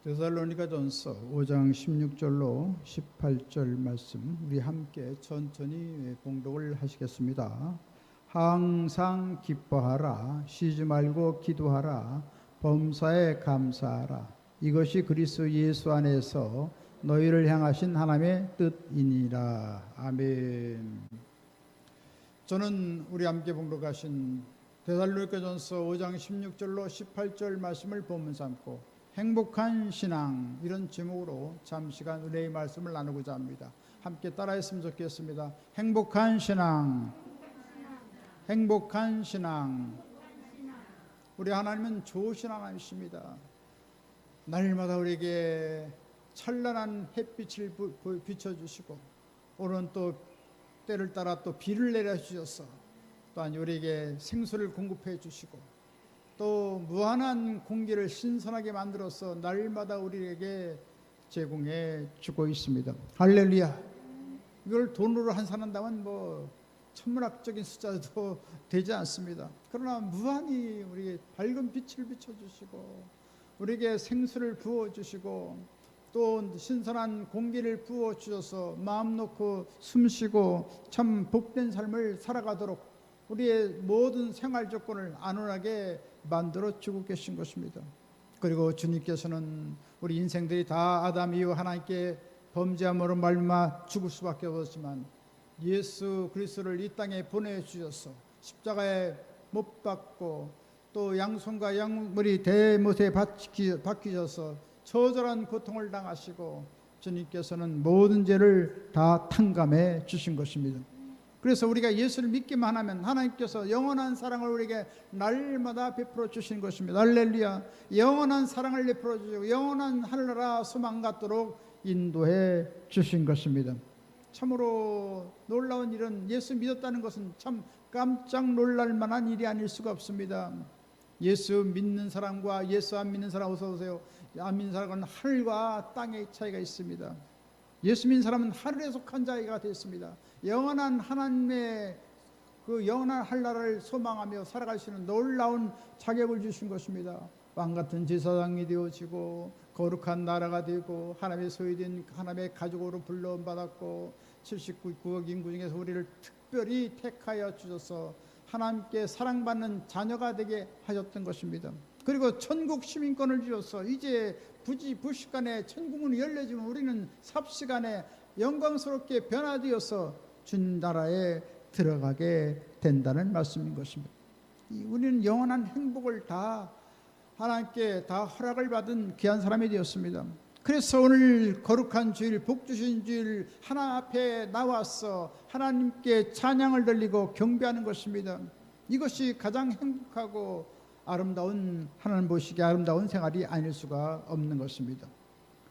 데살로니가전서 5장 16절로 18절 말씀 우리 함께 천천히 봉독을 하시겠습니다. 항상 기뻐하라, 쉬지 말고 기도하라, 범사에 감사하라. 이것이 그리스도 예수 안에서 너희를 향하신 하나님의 뜻이니라. 아멘. 저는 우리 함께 봉독하신 데살로니가전서 5장 16절로 18절 말씀을 본문 삼고 행복한 신앙, 이런 제목으로 잠시간 은혜의 말씀을 나누고자 합니다. 함께 따라했으면 좋겠습니다. 행복한 신앙, 행복한 신앙. 우리 하나님은 좋으신 하나님이십니다. 날마다 우리에게 찬란한 햇빛을 비춰주시고, 오늘은 또 때를 따라 또 비를 내려주셔서 또한 우리에게 생수를 공급해 주시고, 또 무한한 공기를 신선하게 만들어서 날마다 우리에게 제공해 주고 있습니다. 할렐루야. 이걸 돈으로 환산한다면 천문학적인 숫자도 되지 않습니다. 그러나 무한히 우리에게 밝은 빛을 비춰주시고, 우리에게 생수를 부어주시고, 또 신선한 공기를 부어주셔서 마음 놓고 숨쉬고 참 복된 삶을 살아가도록 우리의 모든 생활 조건을 안온하게 만들어 주고 계신 것입니다. 그리고 주님께서는 우리 인생들이 다 아담 이후 하나님께 범죄함으로 말미암아 죽을 수밖에 없었지만 예수 그리스도를 이 땅에 보내주셔서 십자가에 못 박고 또 양손과 양머리 대못에 박히셔서 처절한 고통을 당하시고 주님께서는 모든 죄를 다 탕감해 주신 것입니다. 그래서 우리가 예수를 믿기만 하면 하나님께서 영원한 사랑을 우리에게 날마다 베풀어 주신 것입니다. 할렐루야. 영원한 사랑을 베풀어 주시고 영원한 하늘나라 소망 갖도록 인도해 주신 것입니다. 참으로 놀라운 일은, 예수 믿었다는 것은 참 깜짝 놀랄 만한 일이 아닐 수가 없습니다. 예수 믿는 사람과 예수 안 믿는 사람, 어서 오세요. 안 믿는 사람은 하늘과 땅의 차이가 있습니다. 예수 믿는 사람은 하늘에 속한 자가 되었습니다. 영원한 하나님의 그 영원한 한나라를 소망하며 살아갈 수 있는 놀라운 자격을 주신 것입니다. 왕같은 제사장이 되어지고 거룩한 나라가 되고 하나님의 소유된 하나님의 가족으로 불러받았고 79억 인구 중에서 우리를 특별히 택하여 주셔서 하나님께 사랑받는 자녀가 되게 하셨던 것입니다. 그리고 천국 시민권을 주셔서 이제 부시간에 천국문이 열려지면 우리는 삽시간에 영광스럽게 변화되어서 주님 나라에 들어가게 된다는 말씀인 것입니다. 우리는 영원한 행복을 다 하나님께 다 허락을 받은 귀한 사람이 되었습니다. 그래서 오늘 거룩한 주일, 복 주신 주일 하나님 앞에 나와서 하나님께 찬양을 드리고 경배하는 것입니다. 이것이 가장 행복하고 아름다운, 하나님 보시기에 아름다운 생활이 아닐 수가 없는 것입니다.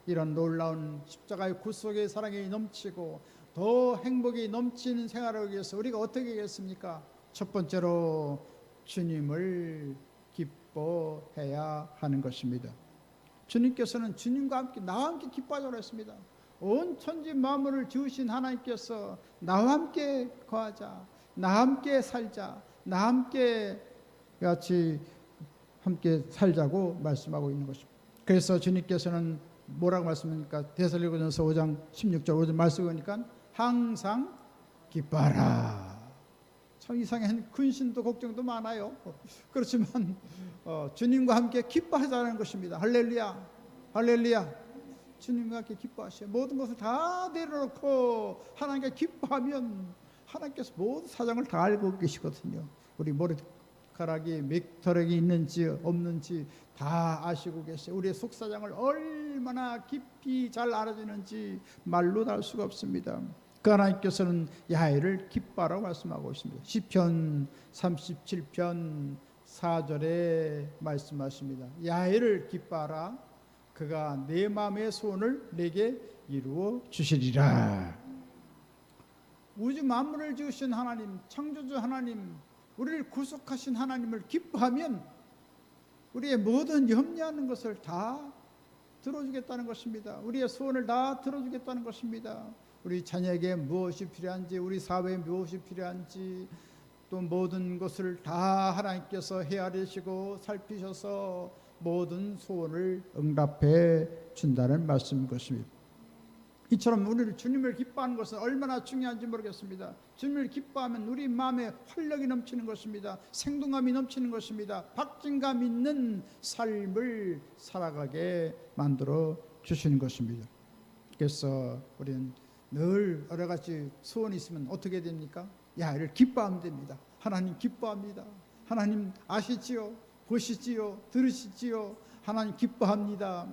이런 놀라운 십자가의 구속의 사랑이 넘치고 더 행복이 넘치는 생활을 위해서 우리가 어떻게 하겠습니까? 첫 번째로 주님을 기뻐해야 하는 것입니다. 주님께서는 주님과 함께, 나와 함께 기뻐하자고 했습니다. 온 천지 만물을 지으신 하나님께서 나와 함께 거하자, 나와 함께 살자, 나와 함께 같이 함께 살자고 말씀하고 있는 것입니다. 그래서 주님께서는 뭐라고 말씀합니까? 데살로니가전서 5장 16절 5절 말씀을 보니까 항상 기뻐하라. 참 이상한 근심도 걱정도 많아요. 그렇지만 주님과 함께 기뻐하자는 것입니다. 할렐루야, 할렐루야. 주님과 함께 기뻐하시오. 모든 것을 다 내려놓고 하나님께 기뻐하면 하나님께서 모든 사정을 다 알고 계시거든요. 우리 머리카락이 몇 털이 있는지 없는지 다 아시고 계세요. 우리의 속사정을 얼마나 깊이 잘 알아주는지 말로 다 알 수가 없습니다. 그 하나님께서는 야훼를 기뻐하라고 말씀하고 있습니다. 시편 37편 4절에 말씀하십니다. 야훼를 기뻐하라. 그가 내 마음의 소원을 내게 이루어 주시리라. 우주 만물을 지으신 하나님, 창조주 하나님, 우리를 구속하신 하나님을 기뻐하면 우리의 모든 염려하는 것을 다 들어주겠다는 것입니다. 우리의 소원을 다 들어주겠다는 것입니다. 우리 자녀에게 무엇이 필요한지, 우리 사회에 무엇이 필요한지, 또 모든 것을 다 하나님께서 헤아리시고 살피셔서 모든 소원을 응답해 준다는 말씀인 것입니다. 이처럼 우리를 주님을 기뻐하는 것은 얼마나 중요한지 모르겠습니다. 주님을 기뻐하면 우리 마음에 활력이 넘치는 것입니다. 생동감이 넘치는 것입니다. 박진감 있는 삶을 살아가게 만들어 주시는 것입니다. 그래서 우리는 늘 여러 가지 소원이 있으면 어떻게 됩니까? 이를 기뻐하면 됩니다. 하나님 기뻐합니다. 하나님 아시지요? 보시지요? 들으시지요? 하나님 기뻐합니다.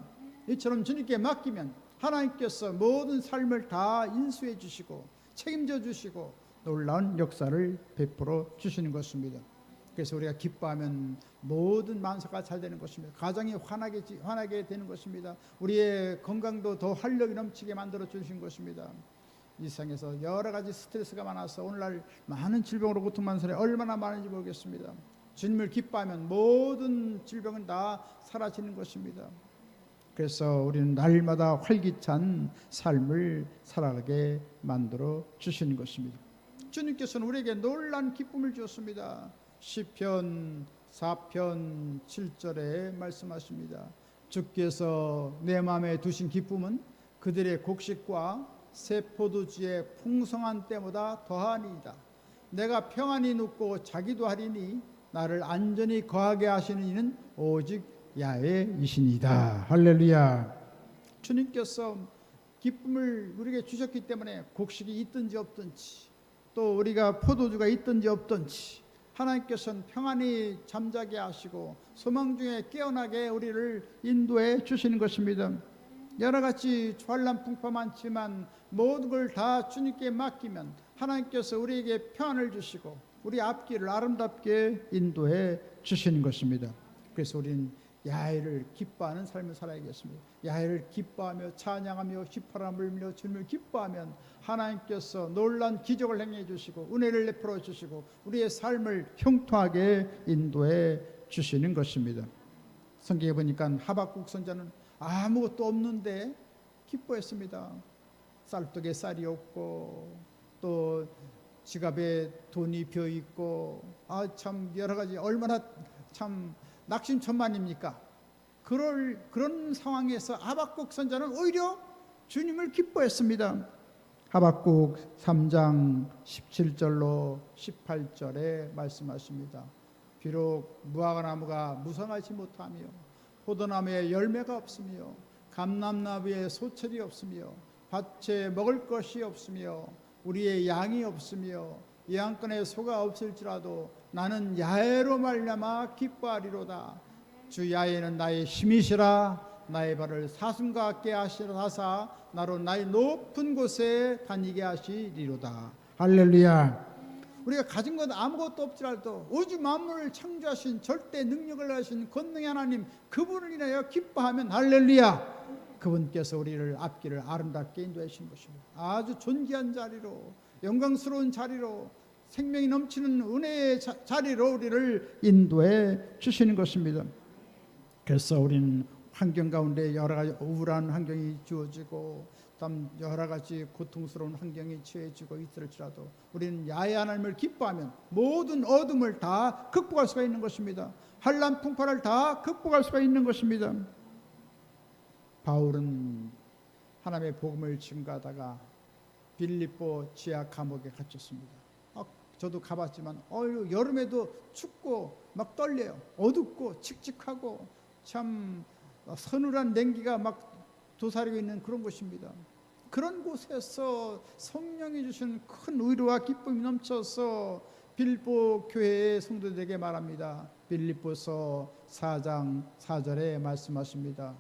이처럼 주님께 맡기면 하나님께서 모든 삶을 다 인수해 주시고 책임져 주시고 놀라운 역사를 베풀어 주시는 것입니다. 그래서 우리가 기뻐하면 모든 만사가 잘 되는 것입니다. 가정이 환하게 되는 것입니다. 우리의 건강도 더 활력이 넘치게 만들어 주신 것입니다. 이 세상에서 여러 가지 스트레스가 많아서 오늘날 많은 질병으로 고통받는 사람이 얼마나 많은지 모르겠습니다. 주님을 기뻐하면 모든 질병은 다 사라지는 것입니다. 그래서 우리는 날마다 활기찬 삶을 살아가게 만들어 주시는 것입니다. 주님께서는 우리에게 놀라운 기쁨을 주었습니다. 시편 4편 7절에 말씀하십니다. 주께서 내 마음에 두신 기쁨은 그들의 곡식과 새 포도주의 풍성한 때보다 더하니이다. 내가 평안히 눕고 자기도 하리니 나를 안전히 거하게 하시는 이는 오직 야훼이시니이다. 할렐루야. 주님께서 기쁨을 우리에게 주셨기 때문에 곡식이 있든지 없든지 또 우리가 포도주가 있든지 없든지 하나님께서는 평안히 잠자게 하시고 소망 중에 깨어나게 우리를 인도해 주시는 것입니다. 여러 가지 전란풍파 많지만 모든 걸 다 주님께 맡기면 하나님께서 우리에게 평안을 주시고 우리 앞길을 아름답게 인도해 주시는 것입니다. 그래서 우리는 야훼를 기뻐하는 삶을 살아야겠습니다. 야훼를 기뻐하며 찬양하며 휘파람 불며 주님을 기뻐하면 하나님께서 놀라운 기적을 행해 주시고 은혜를 베풀어 주시고 우리의 삶을 형통하게 인도해 주시는 것입니다. 성경에 보니까 하박국 선지자는 아무것도 없는데 기뻐했습니다. 쌀떡에 쌀이 없고 또 지갑에 돈이 비어 있고 참 여러 가지 얼마나 참 낙심천만입니까? 그런 상황에서 하박국 선지자는 오히려 주님을 기뻐했습니다. 하박국 3장 17절로 18절에 말씀하십니다. 비록 무화과나무가 무성하지 못하며 포도나무에 열매가 없으며 감람나무에 소철이 없으며 밭에 먹을 것이 없으며 우리의 양이 없으며 양권에 소가 없을지라도 나는 야훼로 말미암아 기뻐하리로다. 주 야훼는 나의 힘이시라. 나의 발을 사슴과 같게 하시사 나로 나의 높은 곳에 다니게 하시리로다. 할렐루야. 우리가 가진 것 아무것도 없지라도 우주 만물을 창조하신 절대 능력을 가진 권능의 하나님 그분을 인하여 기뻐하면 할렐루야. 그분께서 우리를 앞길을 아름답게 인도해 주신 것입니다. 아주 존귀한 자리로 영광스러운 자리로 생명이 넘치는 은혜의 자리로 우리를 인도해 주시는 것입니다. 그래서 우리는 환경 가운데 여러 가지 우울한 환경이 주어지고 여러 가지 고통스러운 환경이 처해지고 있을지라도 우리는 야훼 하나님을 기뻐하면 모든 어둠을 다 극복할 수가 있는 것입니다. 환난 풍파를 다 극복할 수가 있는 것입니다. 바울은 하나님의 복음을 증거하다가 빌립보 지하 감옥에 갇혔습니다. 저도 가봤지만 여름에도 춥고 막 떨려요. 어둡고 칙칙하고 참 서늘한 냉기가 막 도사리고 있는 그런 곳입니다. 그런 곳에서 성령이 주신 큰 위로와 기쁨이 넘쳐서 빌립보 교회의 성도들에게 말합니다. 빌립보서 4장 4절에 말씀하십니다.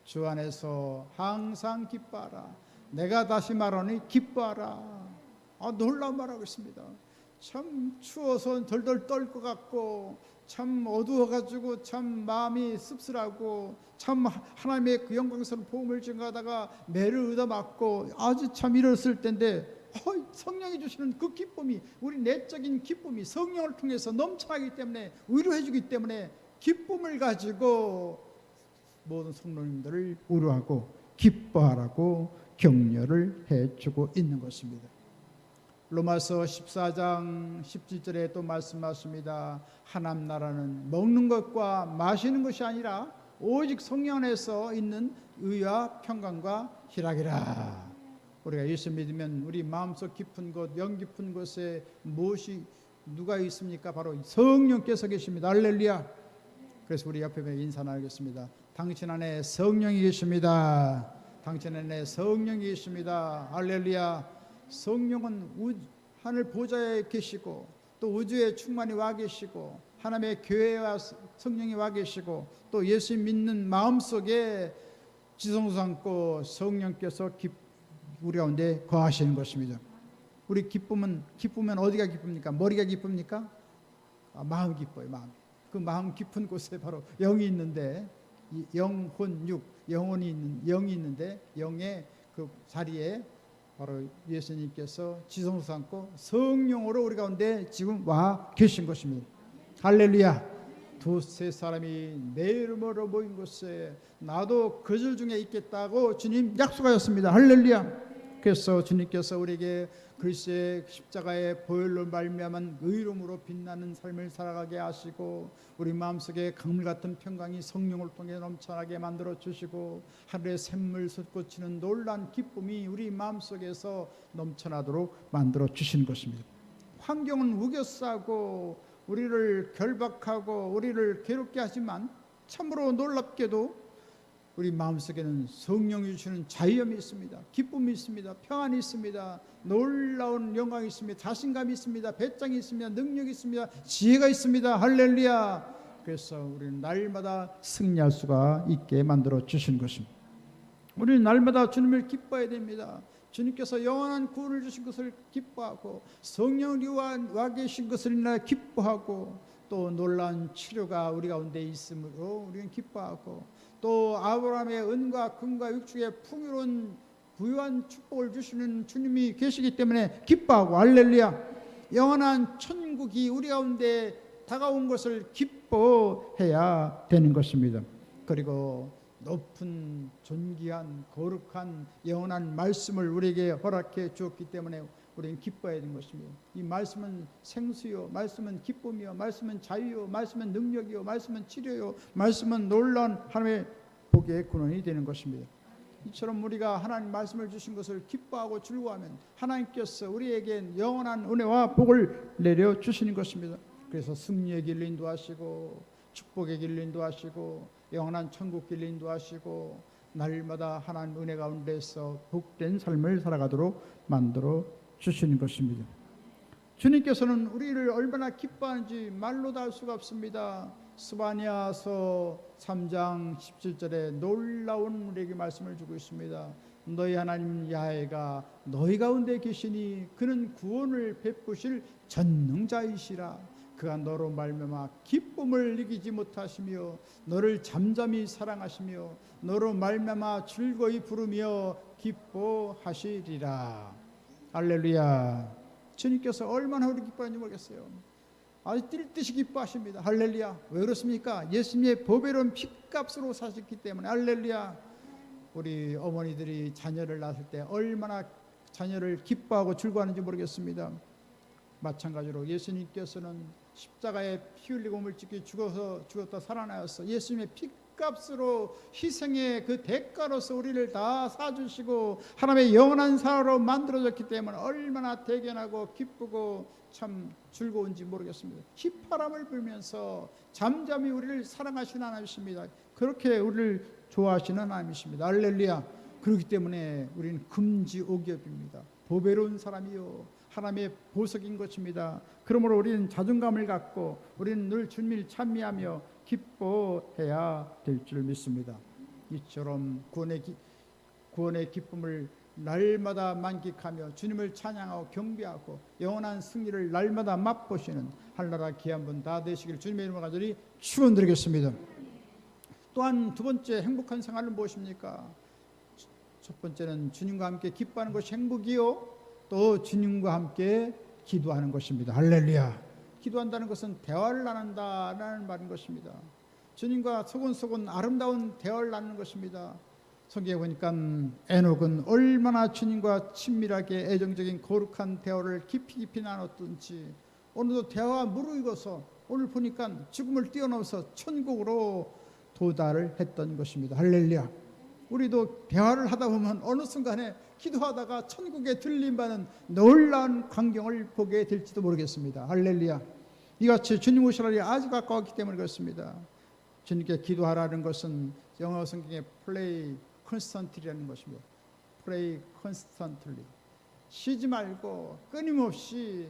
주 안에서 항상 기뻐하라. 내가 다시 말하니 기뻐하라. 놀라운 말하고 있습니다. 참 추워서 덜덜 떨 것 같고 참 어두워가지고 참 마음이 씁쓸하고 참 하나님의 그 영광스러운 복음을 증거하다가 매를 얻어맞고 아주 참 이랬을 텐데 성령이 주시는 그 기쁨이 우리 내적인 기쁨이 성령을 통해서 넘쳐나기 때문에 위로해 주기 때문에 기쁨을 가지고 모든 성도님들을 위로하고 기뻐하라고 격려를 해주고 있는 것입니다. 로마서 14장 17절에 또 말씀하십니다. 하나님 나라는 먹는 것과 마시는 것이 아니라 오직 성령 안에서 있는 의와 평강과 희락이라. 우리가 예수 믿으면 우리 마음속 깊은 곳, 영 깊은 곳에 무엇이 누가 있습니까? 바로 성령께서 계십니다. 할렐루야. 그래서 우리 옆에 인사 나누겠습니다. 당신 안에 성령이 계십니다. 당신 안에 성령이 계십니다. 할렐루야. 성령은 하늘 보좌에 계시고 또 우주에 충만히 와 계시고 하나님의 교회와 성령이 와 계시고 또 예수 믿는 마음속에 지성소 삼고 성령께서 우리 가운데 거하시는 것입니다. 우리 기쁘면 어디가 기쁩니까? 머리가 기쁩니까? 마음이 기뻐요. 마음. 그 마음 깊은 곳에 바로 영이 있는데 영, 혼, 육, 영혼이 있는 영이 있는데 영의 그 자리에 바로 예수님께서 지성소 삼고 성령으로 우리 가운데 지금 와 계신 것입니다. 할렐루야. 두세 사람이 내 이름으로 모인 곳에 나도 그들 중에 있겠다고 주님 약속하셨습니다. 할렐루야. 그래서 주님께서 우리에게 그리스도의 십자가의 보혈로 말미암은 의로움으로 빛나는 삶을 살아가게 하시고 우리 마음속에 강물 같은 평강이 성령을 통해 넘쳐나게 만들어 주시고 하늘의 샘물 솟구치는 놀라운 기쁨이 우리 마음속에서 넘쳐나도록 만들어 주신 것입니다. 환경은 우겨싸고 우리를 결박하고 우리를 괴롭게 하지만 참으로 놀랍게도 우리 마음속에는 성령이 주시는 자유함이 있습니다. 기쁨이 있습니다. 평안이 있습니다. 놀라운 영광이 있습니다. 자신감이 있습니다. 배짱이 있습니다. 능력이 있습니다. 지혜가 있습니다. 할렐루야. 그래서 우리는 날마다 승리할 수가 있게 만들어 주신 것입니다. 우리는 날마다 주님을 기뻐해야 됩니다. 주님께서 영원한 구원을 주신 것을 기뻐하고 성령이 와 계신 것을 인하여 기뻐하고 또 놀라운 치료가 우리 가운데 있으므로 우리는 기뻐하고 또 아브라함의 은과 금과 육축의 풍요로운 부유한 축복을 주시는 주님이 계시기 때문에 기뻐하고 할렐루야. 영원한 천국이 우리 가운데 다가온 것을 기뻐해야 되는 것입니다. 그리고 높은 존귀한 거룩한 영원한 말씀을 우리에게 허락해 주었기 때문에 우리는 기뻐해야 되는 것입니다. 이 말씀은 생수요, 말씀은 기쁨이요, 말씀은 자유요, 말씀은 능력이요, 말씀은 치료요, 말씀은 놀라운 하나님의 복의 근원이 되는 것입니다. 이처럼 우리가 하나님 말씀을 주신 것을 기뻐하고 즐거워하면 하나님께서 우리에게 영원한 은혜와 복을 내려 주시는 것입니다. 그래서 승리의 길로 인도하시고 축복의 길로 인도하시고 영원한 천국 길로 인도하시고 날마다 하나님 은혜 가운데서 복된 삶을 살아가도록 만들어 주시는 것입니다. 주님께서는 우리를 얼마나 기뻐하는지 말로 다 할 수가 없습니다. 스바냐서 3장 17절에 놀라운 우리에게 말씀을 주고 있습니다. 너희 하나님 야훼가 너희 가운데 계시니 그는 구원을 베푸실 전능자이시라. 그가 너로 말미암아 기쁨을 이기지 못하시며 너를 잠잠히 사랑하시며 너로 말미암아 즐거이 부르며 기뻐하시리라. 할렐루야. 주님께서 얼마나 우리 기뻐하는지 모르겠어요. 아주 뛸 듯이 기뻐하십니다. 할렐루야. 왜 그렇습니까? 예수님의 보배로운 핏값으로 사셨기 때문에. 할렐루야. 우리 어머니들이 자녀를 낳을 때 얼마나 자녀를 기뻐하고 즐거워하는지 모르겠습니다. 마찬가지로 예수님께서는 십자가에 피 흘리고 몸을 찢기 죽었다 살아나서 예수님의 핏값으로 희생의 그 대가로서 우리를 다 사주시고 하나님의 영원한 사람으로 만들어졌기 때문에 얼마나 대견하고 기쁘고 참 즐거운지 모르겠습니다. 휘파람을 불면서 잠잠히 우리를 사랑하시는 하나님이십니다. 그렇게 우리를 좋아하시는 하나님이십니다. 할렐루야. 그렇기 때문에 우리는 금지옥엽입니다. 보배로운 사람이요 하나님의 보석인 것입니다. 그러므로 우리는 자존감을 갖고 우리는 늘 주님을 찬미하며 기뻐해야 될 줄 믿습니다. 이처럼 구원의 기쁨을 날마다 만끽하며 주님을 찬양하고 경배하고 영원한 승리를 날마다 맛보시는 한나라 귀한 분 다 되시길 주님의 이름으로 간절히 축원드리겠습니다. 또한 두 번째 행복한 생활은 무엇입니까? 첫 번째는 주님과 함께 기뻐하는 것이 행복이요 또 주님과 함께 기도하는 것입니다. 할렐루야. 기도한다는 것은 대화를 나눈다라는 말인 것입니다. 주님과 소곤소곤 아름다운 대화를 나누는 것입니다. 성경에 보니까 에녹은 얼마나 주님과 친밀하게 애정적인 거룩한 대화를 깊이 나눴던지 오늘도 대화가 무르익어서 오늘 보니까 죽음을 뛰어넘어서 천국으로 도달을 했던 것입니다. 할렐루야. 우리도 대화를 하다 보면 어느 순간에 기도하다가 천국에 들림받는 놀라운 광경을 보게 될지도 모르겠습니다. 할렐루야. 이같이 주님 오실 날이 아주 가까웠기 때문에 그렇습니다. 주님께 기도하라는 것은 영어 성경에 pray constantly라는 것입니다. pray constantly. 쉬지 말고 끊임없이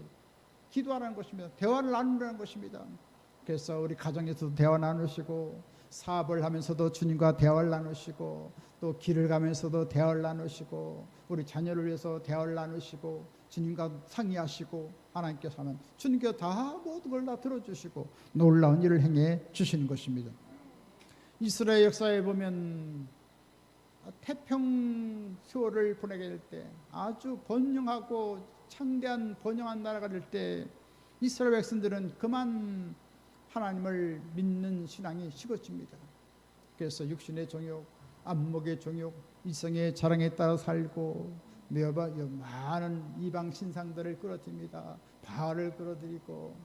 기도하라는 것입니다. 대화를 나누라는 것입니다. 그래서 우리 가정에서도 대화 나누시고 사업을 하면서도 주님과 대화를 나누시고 또 길을 가면서도 대화를 나누시고 우리 자녀를 위해서 대화를 나누시고 주님과 상의하시고 하나님께서 하면 주님께서 다 모든 걸 다 들어주시고 놀라운 일을 행해 주시는 것입니다. 이스라엘 역사에 보면 태평 세월을 보내게 될 때 아주 번영하고 창대한 번영한 나라가 될 때 이스라엘 백성들은 그만 하나님을 믿는 신앙이 식어집니다. 그래서 육신의 정욕, 안목의 정욕, 이성의 자랑에 따라 살고 많은 이방 신상들을 끌어들입니다. 바알을 끌어들이고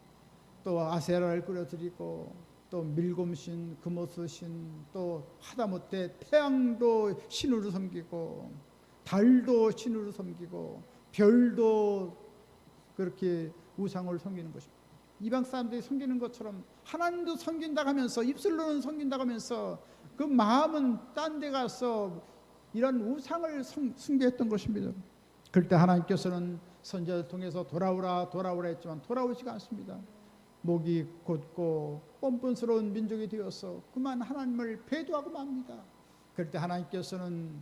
또 아세라를 끌어들이고 또 밀곰신, 금오스신, 또 하다못해 태양도 신으로 섬기고 달도 신으로 섬기고 별도 그렇게 우상을 섬기는 것입니다. 이방 사람들이 섬기는 것처럼 하나님도 섬긴다고 하면서 입술로는 섬긴다고 하면서 그 마음은 딴 데 가서 이런 우상을 숭배했던 것입니다. 그럴 때 하나님께서는 선지자를 통해서 돌아오라 했지만 돌아오지가 않습니다. 목이 곧고 뻔뻔스러운 민족이 되어서 그만 하나님을 배도하고 맙니다. 그럴 때 하나님께서는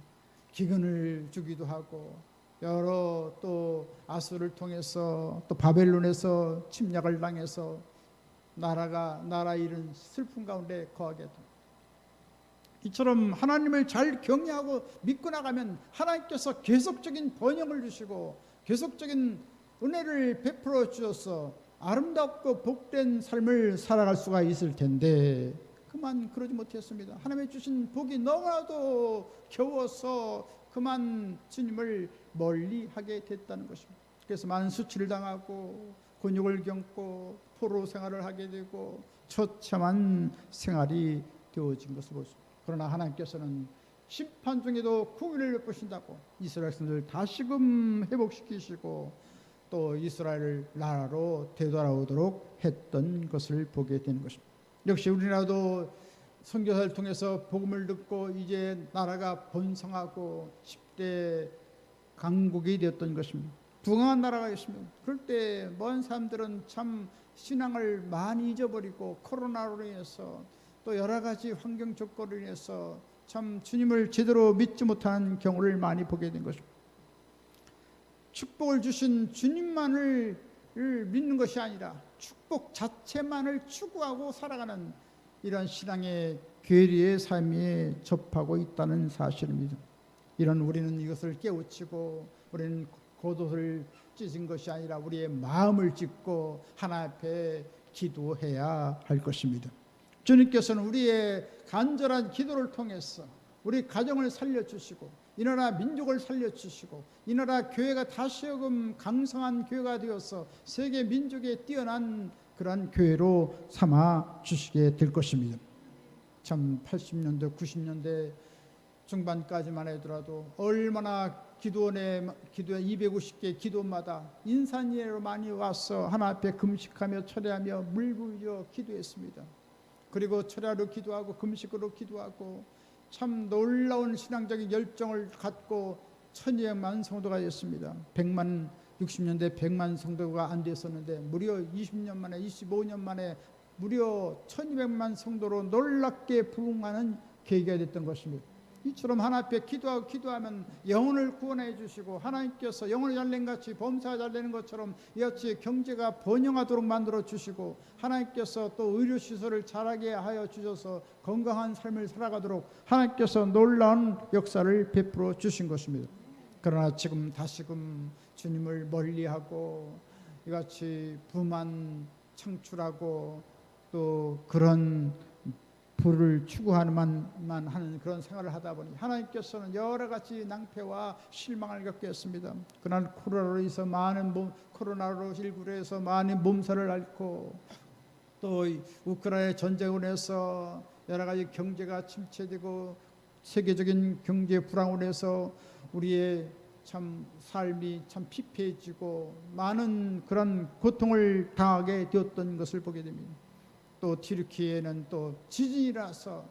기근을 주기도 하고 여러 또 아수를 통해서 또 바벨론에서 침략을 당해서 나라 잃은 슬픔 가운데 거하게 됩니다. 이처럼 하나님을 잘 경외하고 믿고 나가면 하나님께서 계속적인 번영을 주시고 계속적인 은혜를 베풀어 주셔서 아름답고 복된 삶을 살아갈 수가 있을 텐데 그만 그러지 못했습니다. 하나님의 주신 복이 너무나도 겨워서 그만 주님을 멀리하게 됐다는 것입니다. 그래서 많은 수치를 당하고 곤욕을 겪고 포로 생활을 하게 되고 처참한 생활이 되어진 것을 볼 수 있습니다. 그러나 하나님께서는 심판 중에도 구원을 베푸신다고 이스라엘 백성들을 다시금 회복시키시고 또 이스라엘을 나라로 되돌아오도록 했던 것을 보게 되는 것입니다. 역시 우리나라도 선교사를 통해서 복음을 듣고 이제 나라가 번성하고 10대 강국이 되었던 것입니다. 부강한 나라가 있습니다. 그럴 때 먼 사람들은 참 신앙을 많이 잊어버리고 코로나로 인해서 또 여러 가지 환경 조건으로 인해서 참 주님을 제대로 믿지 못하는 경우를 많이 보게 된 것입니다. 축복을 주신 주님만을 믿는 것이 아니라 축복 자체만을 추구하고 살아가는 이런 신앙의 괴리의 삶에 접하고 있다는 사실입니다. 이런 우리는 이것을 깨우치고 우리는 겉옷을 찢은 것이 아니라 우리의 마음을 찢고 하나님 앞에 기도해야 할 것입니다. 주님께서는 우리의 간절한 기도를 통해서 우리 가정을 살려주시고 이 나라 민족을 살려주시고 이 나라 교회가 다시금 강성한 교회가 되어서 세계 민족에 뛰어난 그러한 교회로 삼아 주시게 될 것입니다. 참 80년대 90년대 중반까지만 하더라도 얼마나 기도원에 250개 기도마다 인산예로 많이 와서 하나 앞에 금식하며 철야하며 물부려 기도했습니다. 그리고 철야로 기도하고 금식으로 기도하고 참 놀라운 신앙적인 열정을 갖고 1200만 성도가 됐습니다. 60년대 100만 성도가 안 됐었는데 무려 20년 만에 25년 만에 무려 1200만 성도로 놀랍게 부흥하는 계기가 됐던 것입니다. 이처럼 하나 앞에 기도하면 영혼을 구원해 주시고 하나님께서 영혼을 잘낸같이 범사가 잘되는 것처럼 이같이 경제가 번영하도록 만들어 주시고 하나님께서 또 의료시설을 잘하게 하여 주셔서 건강한 삶을 살아가도록 하나님께서 놀라운 역사를 베풀어 주신 것입니다. 그러나 지금 다시금 주님을 멀리하고 이같이 부만 창출하고 또 그런 부를 추구하는 만 하는 그런 생활을 하다 보니 하나님께서는 여러 가지 낭패와 실망을 겪게 했습니다. 그날 코로나로 인해서 코로나로 19로 해서 많은 몸살을 앓고, 또 우크라이나 전쟁으로 해서 여러 가지 경제가 침체되고 세계적인 경제 불황으로 해서 우리의 참 삶이 참 피폐해지고 많은 그런 고통을 당하게 되었던 것을 보게 됩니다. 또 튀르키예는 또 지진이라서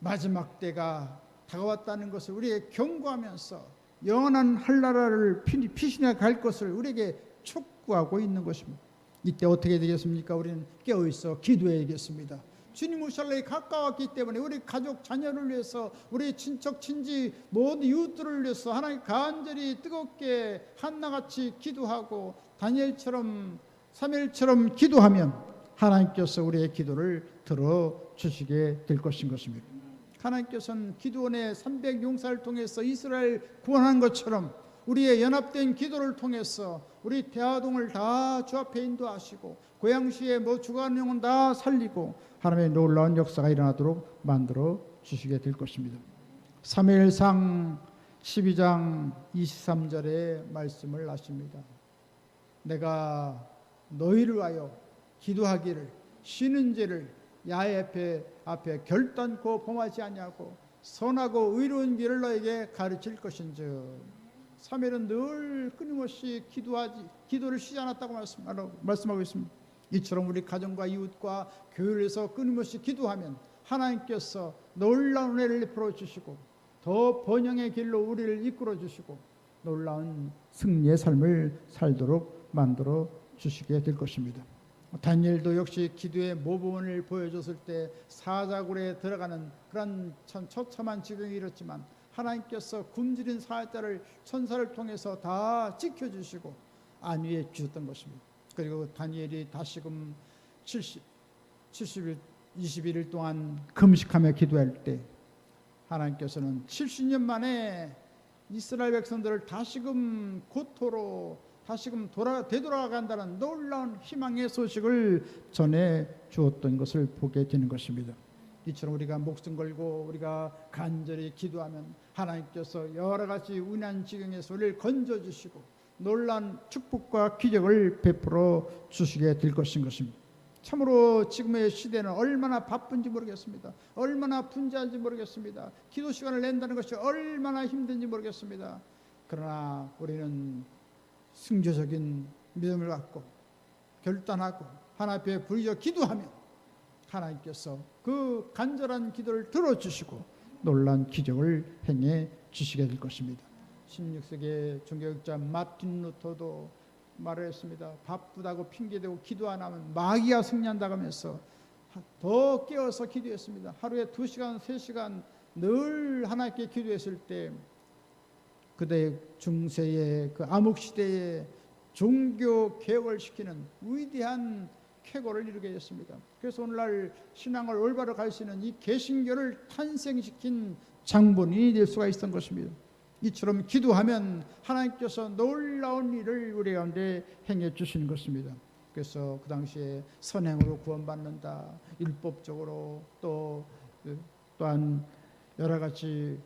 마지막 때가 다가왔다는 것을 우리에게 경고하면서 영원한 한나라를 피신해 갈 것을 우리에게 촉구하고 있는 것입니다. 이때 어떻게 되겠습니까? 우리는 깨어있어 기도해야겠습니다. 주님 오실 날이 가까웠기 때문에 우리 가족 자녀를 위해서, 우리 친척 친지 모든 이웃들을 위해서 하나님 간절히 뜨겁게 한나같이 기도하고 다니엘처럼 사무엘처럼 기도하면 하나님께서 우리의 기도를 들어주시게 될 것입니다. 하나님께서는 기드온의 300용사를 통해서 이스라엘 구원한 것처럼 우리의 연합된 기도를 통해서 우리 대화동을 다 주 앞에 인도하시고 고양시의 죽어가는 영혼 다 살리고 하나님의 놀라운 역사가 일어나도록 만들어 주시게 될 것입니다. 사무엘상 12장 23절의 말씀을 하십니다. 내가 너희를 위하여 기도하기를 쉬는 죄를 야훼 앞에 결단코 범하지 아니하고 선하고 의로운 길을 너에게 가르칠 것인즉. 사무엘은 늘 끊임없이 기도를 쉬지 않았다고 말씀하고 있습니다. 이처럼 우리 가정과 이웃과 교회에서 끊임없이 기도하면 하나님께서 놀라운 은혜를 베풀어 주시고 더 번영의 길로 우리를 이끌어 주시고 놀라운 승리의 삶을 살도록 만들어 주시게 될 것입니다. 다니엘도 역시 기도의 모범을 보여줬을 때 사자굴에 들어가는 그런 참 처참한 지경이 이렇지만 하나님께서 굶주린 사자를 천사를 통해서 다 지켜주시고 안위해 주셨던 것입니다. 그리고 다니엘이 다시금 21일 동안 금식하며 기도할 때 하나님께서는 70년 만에 이스라엘 백성들을 다시금 고토로 다시금 되돌아간다는 놀라운 희망의 소식을 전해 주었던 것을 보게 되는 것입니다. 이처럼 우리가 목숨 걸고 우리가 간절히 기도하면 하나님께서 여러 가지 운한 지경에서 우리를 건져주시고 놀라운 축복과 기적을 베풀어 주시게 될 것입니다. 참으로 지금의 시대는 얼마나 바쁜지 모르겠습니다. 얼마나 분주한지 모르겠습니다. 기도 시간을 낸다는 것이 얼마나 힘든지 모르겠습니다. 그러나 우리는 승조적인 믿음을 갖고 결단하고 하나님 앞에 부르짖어 기도하면 하나님께서 그 간절한 기도를 들어주시고 놀라운 기적을 행해 주시게 될 것입니다. 16세기 종교학자 마틴 루터도 말을 했습니다. 바쁘다고 핑계대고 기도 안 하면 마귀가 승리한다고 하면서 더 깨어서 기도했습니다. 하루에 2시간 3시간 늘 하나님께 기도했을 때 그대 중세의 그 암흑시대에 종교 개혁시키는 위대한 쾌거를 이루게 됐습니다. 그래서 오늘날 신앙을 올바로 갈 수 있는 이 개신교를 탄생시킨 장본인이 될 수가 있었던 것입니다. 이처럼 기도하면 하나님께서 놀라운 일을 우리 가운데 행해 주시는 것입니다. 그래서 그 당시에 선행으로 구원받는다, 율법적으로 또한 여러 가지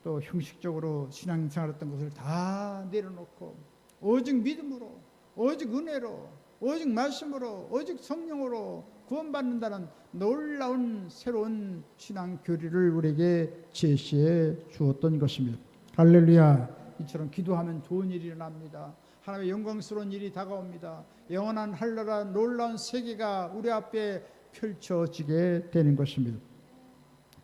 또 형식적으로 신앙생활했던 것을 다 내려놓고 오직 믿음으로, 오직 은혜로, 오직 말씀으로, 오직 성령으로 구원받는다는 놀라운 새로운 신앙 교리를 우리에게 제시해 주었던 것입니다. 할렐루야. 이처럼 기도하면 좋은 일이 일어납니다. 하나님의 영광스러운 일이 다가옵니다. 영원한 한나라 놀라운 세계가 우리 앞에 펼쳐지게 되는 것입니다.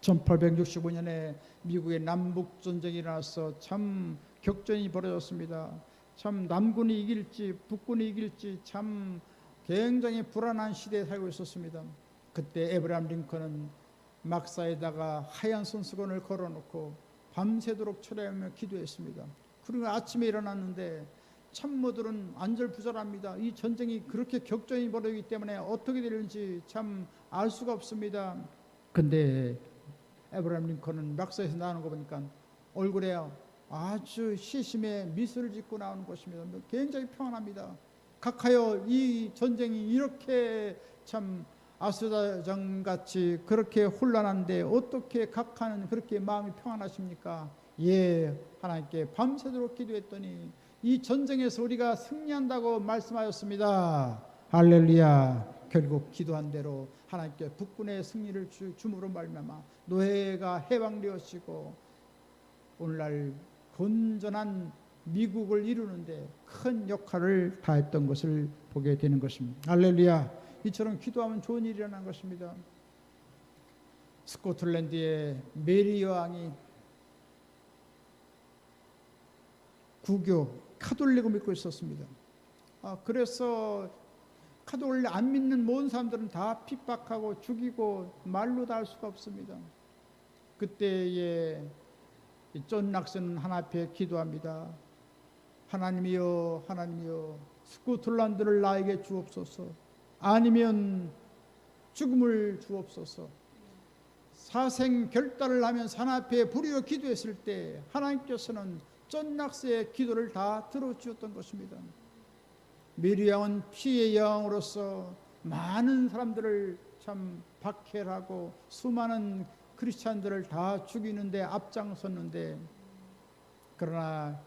1865년에 미국의 남북전쟁이 일어나서 참 격전이 벌어졌습니다. 참 남군이 이길지 북군이 이길지 참 굉장히 불안한 시대에 살고 있었습니다. 그때 에브라함 링컨은 막사에다가 하얀 손수건을 걸어놓고 밤새도록 철야하며 기도했습니다. 그리고 아침에 일어났는데 참모들은 안절부절합니다. 이 전쟁이 그렇게 격전이 벌어지기 때문에 어떻게 되는지 참 알 수가 없습니다. 근데 에브라함 링컨은 막사에서 나오는 거 보니까 얼굴에 아주 시심의 미소를 짓고 나오는 것입니다. 굉장히 평안합니다. 각하여 이 전쟁이 이렇게 참 아수라장같이 그렇게 혼란한데 어떻게 각하는 그렇게 마음이 평안하십니까? 예, 하나님께 밤새도록 기도했더니 이 전쟁에서 우리가 승리한다고 말씀하셨습니다. 할렐루야. 결국 기도한 대로 하나님께 북군의 승리를 주므로 말미암아 노예가 해방되었시고 오늘날 건전한 미국을 이루는데 큰 역할을 다했던 것을 보게 되는 것입니다. 할렐루야. 이처럼 기도하면 좋은 일이 일어난 것입니다. 스코틀랜드의 메리 여왕이 구교 카톨릭을 믿고 있었습니다. 그래서 카톨릭 안 믿는 모든 사람들은 다 핍박하고 죽이고 말로 다 할 수가 없습니다. 그때에 존 락슨은 하나님 앞에 기도합니다. 하나님이여, 하나님이여, 스코틀랜드를 나에게 주옵소서. 아니면 죽음을 주옵소서. 사생 결단을 하면서 하나님 앞에 부르짖어 기도했을 때 하나님께서는 존 락슨의 기도를 다 들어주셨던 것입니다. 메리 여왕은 피의 여왕으로서 많은 사람들을 참 박해하고 수많은 크리스찬들을 다 죽이는데 앞장섰는데, 그러나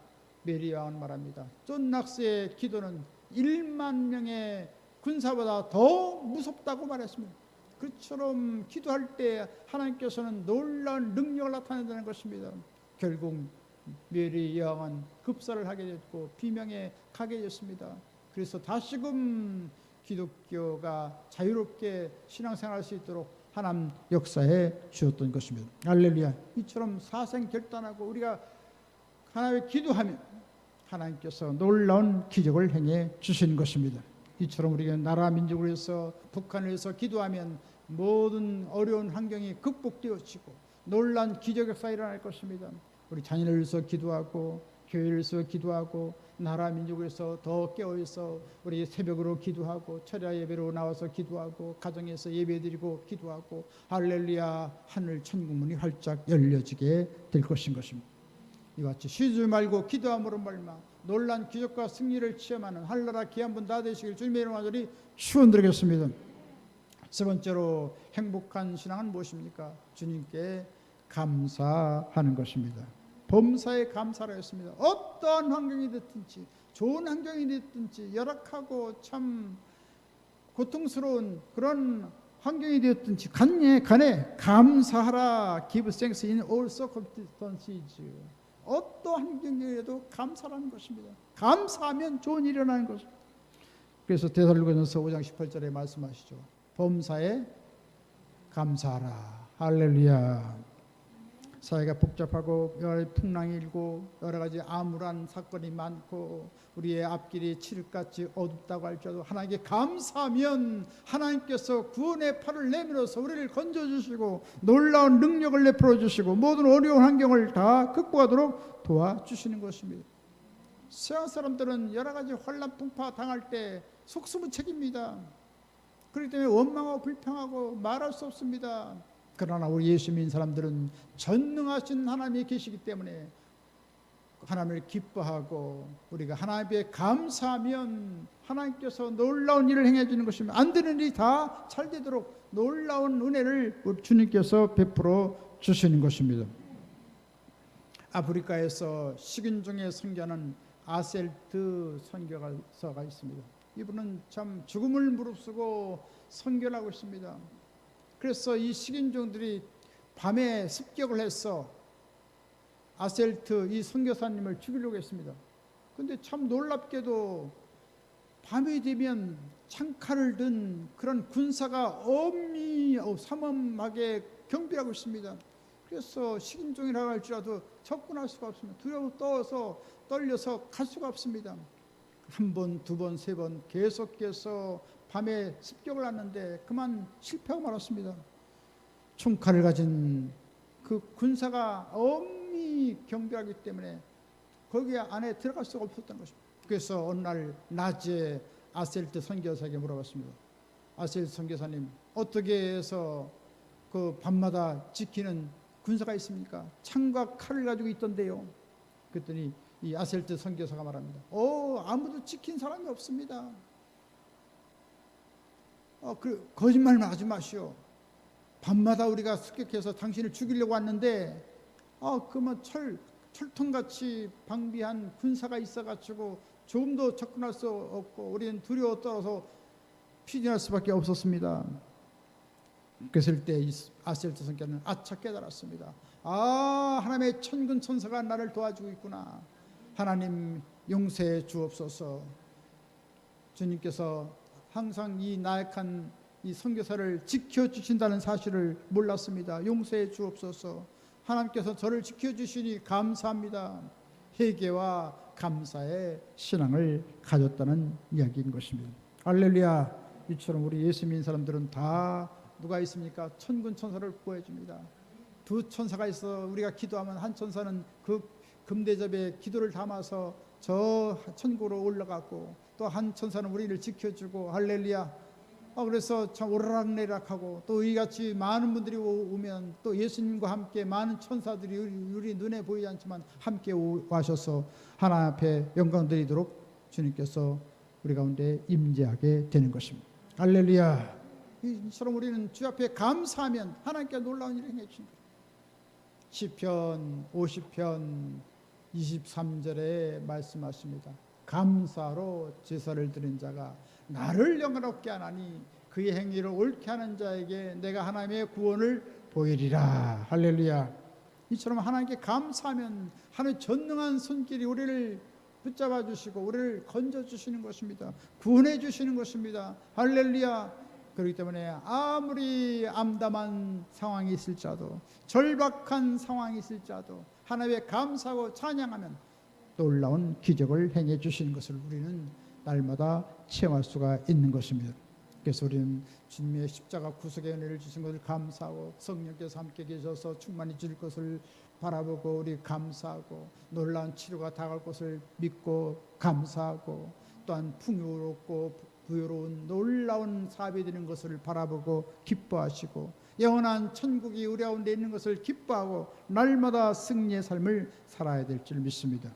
메리 여왕은 말합니다. 존 락슨의 기도는 1만 명의 군사보다 더 무섭다고 말했습니다. 그처럼 기도할 때 하나님께서는 놀라운 능력을 나타낸다는 것입니다. 결국 메리 여왕은 급사를 하게 됐고 비명에 가게 됐습니다. 그래서 다시금 기독교가 자유롭게 신앙생활할 수 있도록 하나님 역사해 주셨던 것입니다. 할렐루야. 이처럼 사생 결단하고 우리가 하나님께 기도하면 하나님께서 놀라운 기적을 행해 주시는 것입니다. 이처럼 우리가 나라 민족을 위해서 북한을 위해서 기도하면 모든 어려운 환경이 극복되어지고 놀라운 기적 역사가 일어날 것입니다. 우리 자녀를 위해서 기도하고 교회를 위해서 기도하고 나라 민족을 위해서 더 깨어있어 우리 새벽으로 기도하고 철야 예배로 나와서 기도하고 가정에서 예배드리고 기도하고 할렐루야 하늘 천국문이 활짝 열려지게 될 것입니다. 이와 같이 쉬지 말고 기도함으로 말미암아 놀란 기적과 승리를 체험하는 하늘나라 귀한 분 다 되시길 주님의 이름으로 간절히 축원드리겠습니다. 세 번째로 행복한 신앙은 무엇입니까? 주님께 감사하는 것입니다. 범사에 감사를 했습니다. 어떠한 환경이 됐든지 좋은 환경이 됐든지 열악하고 참 고통스러운 그런 환경이 되었든지 간에 감사하라. Give thanks in all circumstances. 어떠한 환경에도 감사라는 것입니다. 감사하면 좋은 일이 일어나는 것입니다. 그래서 데살로니가전서 5장 18절에 말씀하시죠. 범사에 감사하라. 할렐루야. 사회가 복잡하고 여러 가지 풍랑이 일고 여러 가지 암울한 사건이 많고 우리의 앞길이 칠흑같이 어둡다고 할지라도 하나님께 감사하면 하나님께서 구원의 팔을 내밀어서 우리를 건져주시고 놀라운 능력을 내풀어 주시고 모든 어려운 환경을 다 극복하도록 도와주시는 것입니다. 세상 사람들은 여러 가지 환난 풍파 당할 때 속수무책입니다. 그렇기 때문에 원망하고 불평하고 말할 수 없습니다. 그러나 우리 예수 믿는 사람들은 전능하신 하나님이 계시기 때문에 하나님을 기뻐하고 우리가 하나님께 감사하면 하나님께서 놀라운 일을 행해 주는 것입니다. 안 되는 일이 다 잘 되도록 놀라운 은혜를 주님께서 베풀어 주시는 것입니다. 아프리카에서 식인 중에 선교하는 아셀트 선교사가 있습니다. 이분은 참 죽음을 무릅쓰고 선교를 하고 있습니다. 그래서 이 식인종들이 밤에 습격을 해서 아셀트 이 선교사님을 죽이려고 했습니다. 그런데 참 놀랍게도 밤이 되면 창칼을 든 그런 군사가 엄히 삼엄하게 경비하고 있습니다. 그래서 식인종이라고 할지라도 접근할 수가 없습니다. 두려워 떨려서 갈 수가 없습니다. 한 번, 두 번, 세 번 계속해서 밤에 습격을 하는데 그만 실패하고 말았습니다. 총칼을 가진 그 군사가 엄히 경비하기 때문에 거기 안에 들어갈 수가 없었던 것입니다. 그래서 어느 날 낮에 아셀트 선교사에게 물어봤습니다. 아셀트 선교사님, 어떻게 해서 그 밤마다 지키는 군사가 있습니까? 창과 칼을 가지고 있던데요. 그랬더니 이 아셀트 선교사가 말합니다. 아무도 지킨 사람이 없습니다. 거짓말만 하지 마시오. 밤마다 우리가 습격해서 당신을 죽이려고 왔는데 그만 철통같이 방비한 군사가 있어가지고 조금도 접근할 수 없고 우리는 두려워 떨어서 피신할 수밖에 없었습니다. 그랬을 때 아셀트 선교는 아차 깨달았습니다. 하나님의 천군 천사가 나를 도와주고 있구나. 하나님 용서해 주옵소서. 주님께서 항상 이 나약한 이 선교사를 지켜주신다는 사실을 몰랐습니다. 용서해 주옵소서. 하나님께서 저를 지켜주시니 감사합니다. 회개와 감사의 신앙을 가졌다는 이야기인 것입니다. 할렐루야. 이처럼 우리 예수 믿는 사람들은 다 누가 있습니까? 천군 천사를 구해줍니다. 두 천사가 있어 우리가 기도하면 한 천사는 그 금대접에 기도를 담아서 저 천국으로 올라갔고 또 한 천사는 우리를 지켜주고 할렐루야. 그래서 참 오르락내리락하고 또 이같이 많은 분들이 오면 또 예수님과 함께 많은 천사들이 우리 눈에 보이지 않지만 함께 와셔서 하나님 앞에 영광 드리도록 주님께서 우리 가운데 임재하게 되는 것입니다. 할렐루야. 이처럼 우리는 주 앞에 감사하면 하나님께 놀라운 일을 행해 주신 거예요. 시편 50편 23절에 말씀하십니다. 감사로 제사를 드린 자가 나를 영화롭게 하나니 그의 행위를 옳게 하는 자에게 내가 하나님의 구원을 보이리라. 할렐루야. 이처럼 하나님께 감사하면 하나님의 전능한 손길이 우리를 붙잡아 주시고 우리를 건져 주시는 것입니다. 구원해 주시는 것입니다. 할렐루야. 그렇기 때문에 아무리 암담한 상황이 있을지라도 절박한 상황이 있을지라도 하나님께 감사하고 찬양하면 놀라운 기적을 행해 주시는 것을 우리는 날마다 체험할 수가 있는 것입니다. 그래서 우리는 주님의 십자가 구속의 은혜를 주신 것을 감사하고 성령께서 함께 계셔서 충만히 주실 것을 바라보고 우리 감사하고 놀라운 치료가 다가올 것을 믿고 감사하고 또한 풍요롭고 부유로운 놀라운 사업이 되는 것을 바라보고 기뻐하시고 영원한 천국이 우리 가운데 있는 것을 기뻐하고 날마다 승리의 삶을 살아야 될 줄 믿습니다.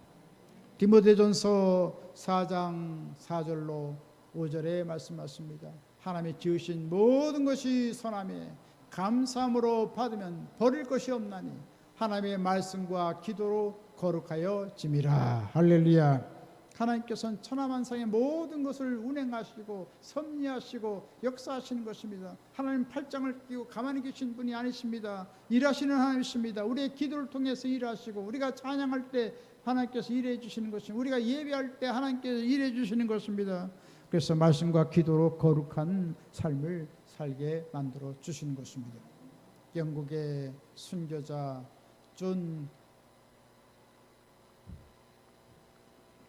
디모데전서 4장 4절로 5절에 말씀하십니다. 하나님이 지으신 모든 것이 선함에 감사함으로 받으면 버릴 것이 없나니 하나님의 말씀과 기도로 거룩하여 짐이라. 할렐루야. 하나님께서는 천하만상의 모든 것을 운행하시고 섭리하시고 역사하시는 것입니다. 하나님 팔짱을 끼고 가만히 계신 분이 아니십니다. 일하시는 하나님이십니다. 우리의 기도를 통해서 일하시고 우리가 찬양할 때 하나님께서 일해 주시는 것입니다. 우리가 예배할 때 하나님께서 일해 주시는 것입니다. 그래서 말씀과 기도로 거룩한 삶을 살게 만들어 주시는 것입니다. 영국의 순교자 존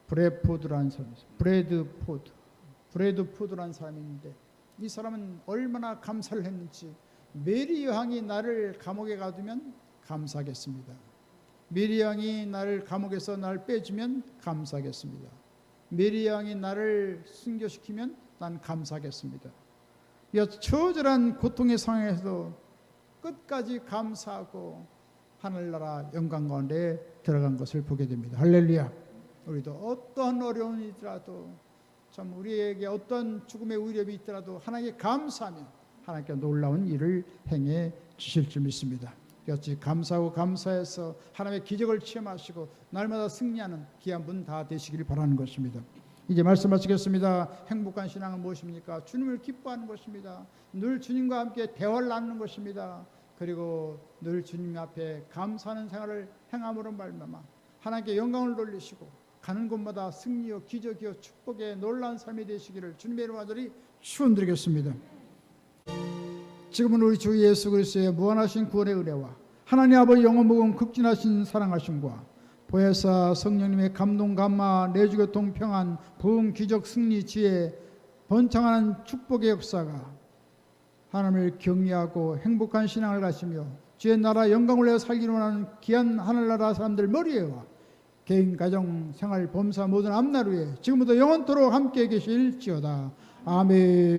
브래포드라는 사람이 있어요. 브래드포드라는 사람이 있는데 이 사람은 얼마나 감사를 했는지 메리 여왕이 나를 감옥에 가두면 감사하겠습니다. 메리 여왕이 나를 감옥에서 나를 빼주면 감사하겠습니다. 메리 여왕이 나를 순교시키면 난 감사하겠습니다. 이 처절한 고통의 상황에서도 끝까지 감사하고 하늘나라 영광 가운데 들어간 것을 보게 됩니다. 할렐루야. 우리도 어떠한 어려움이 있더라도 참 우리에게 어떤 죽음의 위협이 있더라도 하나님께 감사하면 하나님께 놀라운 일을 행해 주실 줄 믿습니다. 여치 감사하고 감사해서 하나님의 기적을 체험하시고 날마다 승리하는 귀한 분 다 되시기를 바라는 것입니다. 이제 말씀 마치겠습니다. 행복한 신앙은 무엇입니까? 주님을 기뻐하는 것입니다. 늘 주님과 함께 대화를 나누는 것입니다. 그리고 늘 주님 앞에 감사하는 생활을 행함으로 말미암아 하나님께 영광을 돌리시고 가는 곳마다 승리요 기적이요 축복의 놀라운 삶이 되시기를 주님의 이름으로 간절히 축원드리겠습니다. 지금은 우리 주 예수 그리스도의 무한하신 구원의 은혜와 하나님 아버지 영원무궁 극진하신 사랑하심과 보혜사 성령님의 감동 감화 내주교통 평안 부흥 기적 승리 지혜 번창하는 축복의 역사가 하나님을 경외하고 행복한 신앙을 가시며 주의 나라 영광을 위해 살기를 원하는 귀한 하늘나라 사람들 머리에와 개인 가정 생활 범사 모든 앞날 위에 지금부터 영원토록 함께 계실지어다. 아멘.